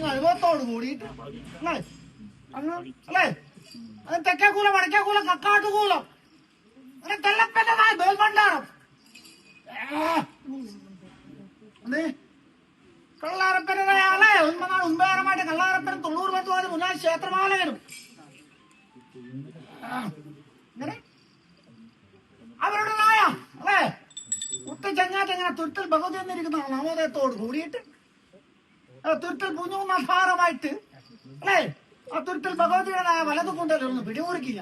അനുഭവത്തോട് കൂടിയിട്ട് അല്ലേ അത് തെക്കേക്കൂലം വടക്കേക്കൂലം കക്കാട്ടുകൂലം അങ്ങനെ തെല്ലപ്പറ്റതായ ബേൽമണ്ടാണം കള്ളാറപ്പനായ ആളെ ഒന്നാണ് ഉമ്പേറമായിട്ട് കള്ളാറപ്പനും തൊണ്ണൂറ് ബന്ധുവാനും മുന്നാ ക്ഷേത്രമാലകനും അങ്ങനെ അവരുടേതായ അല്ലേ കുട്ടിച്ചങ്ങാറ്റ് ഇങ്ങനെ തുരുത്തൽ ഭഗവതി എന്നിരിക്കുന്ന നവോദയത്തോട് കൂടിയിട്ട് തുരുത്തൽ പുഞ്ഞുമാഭാരമായിട്ട് അല്ലേ ആ തുരുത്തൽ ഭഗവതിയുടേതായ വലതു കൊണ്ടൊന്ന് പിടിമുറിക്കില്ല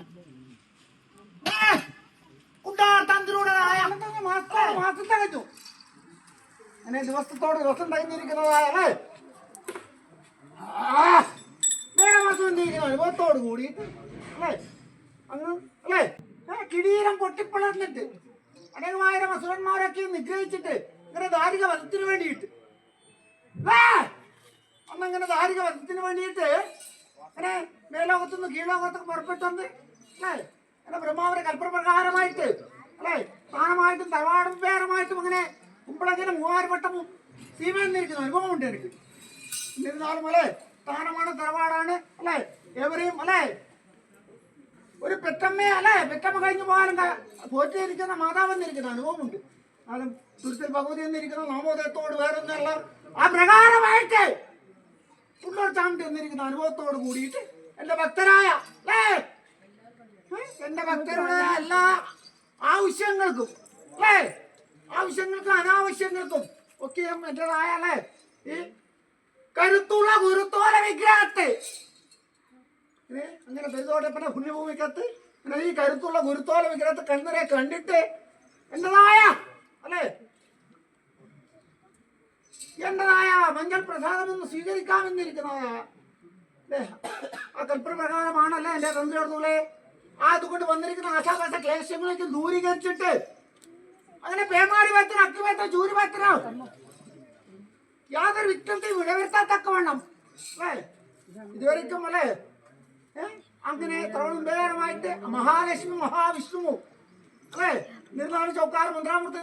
കുണ്ടാട്ടന്തിലൂടേതായ മാസത്തെ കഴിച്ചു അങ്ങനെ ദിവസത്തോട് ദിവസം കഴിഞ്ഞിരിക്കുന്നതായ അല്ലേ മാസം എന്തിരിക്കുന്ന അനുഭവത്തോട് കൂടിയിട്ട് അല്ലേ അങ്ങ് അല്ലേ കിരീടം പൊട്ടിപ്പിളർന്നിട്ട് അനേകമായിരം അസുരന്മാരൊക്കെ നിഗ്രഹിച്ചിട്ട് ഇങ്ങനെ ധാരിക വധത്തിന് വേണ്ടിയിട്ട് അന്നങ്ങനെ ധാരിക വധത്തിന് വേണ്ടിയിട്ട് അങ്ങനെ മേലോകത്തുനിന്ന് കീഴ്ലോകത്തൊക്കെ പുറപ്പെട്ടത് അല്ലേ അങ്ങനെ ബ്രഹ്മാവിന്റെ കൽപ്പപ്രകാരമായിട്ട് അല്ലേ സ്ഥാനമായിട്ടും തറവാടും പേരമായിട്ടും അങ്ങനെ കുമ്പളങ്ങനെ 3000 വട്ടം സീമന്നിരിക്കുന്ന അനുഭവം ഉണ്ട് എനിക്ക് എന്നിരുന്നാലും അല്ലേ സ്ഥാനമാണ് തറവാടാണ് അല്ലേ എവരെയും അല്ലേ ഒരു പെറ്റമ്മയെ അല്ലേ പെറ്റമ്മ കഴിഞ്ഞു പോകാനും പോറ്റിയിരിക്കുന്ന മാതാവെന്നിരിക്കുന്ന അനുഭവമുണ്ട് അതും തുരുത്തിൽ ഭഗവതി എന്നിരിക്കുന്ന നാമോദയത്തോട് വേറൊന്നുള്ള ആ പ്രകാരമായിട്ട് ഉള്ളോർ ചാണ്ടി എന്നിരിക്കുന്ന അനുഭവത്തോട് കൂടിയിട്ട് എന്റെ ഭക്തരായ അല്ലേ എന്റെ ഭക്തരുടെ എല്ലാ ആവശ്യങ്ങൾക്കും അല്ലേ ആവശ്യങ്ങൾക്കും അനാവശ്യങ്ങൾക്കും ഒക്കെ എന്റേതായ അല്ലേ ഈ കരുത്തുള്ള ഗുരുത്തോല വിഗ്രഹത്തെ അങ്ങനെ പെരുതോട്ടപ്പെട്ട പുണ്യഭൂമിക്കത്ത് അങ്ങനെ ഈ കരുത്തുള്ള ഗുരുത്തോല വിഗ്രഹത്തെ കണ്ണരെ കണ്ടിട്ട് എന്റേതായ അല്ലേ എന്റേതായ മഞ്ഞൾ പ്രസാദമൊന്ന് സ്വീകരിക്കാമെന്നിരിക്കുന്നതായ ആ കൽപ്പപ്രകാരമാണല്ലേ എന്റെ തന്ത്രിയോടുള്ളേ അതുകൊണ്ട് വന്നിരിക്കുന്ന ആശാപാശ ക്ലേശങ്ങളൊക്കെ ദൂരീകരിച്ചിട്ട് അങ്ങനെ പേമാരി പത്ര അക്കിപത്ര ചൂരി പത്ര യാതൊരു വിക്രത്തെയും വിടവരുത്താത്തക്കവണ്ണം അല്ലേ ഇതുവരെയ്ക്കും അല്ലേ അങ്ങനെ ത്രവണുംബേരമായിട്ട് മഹാലക്ഷ്മി മഹാവിഷ്ണു അല്ലേ നിർമ്മാണ ചൗക്കാർ മന്ത്രാമൂർത്തി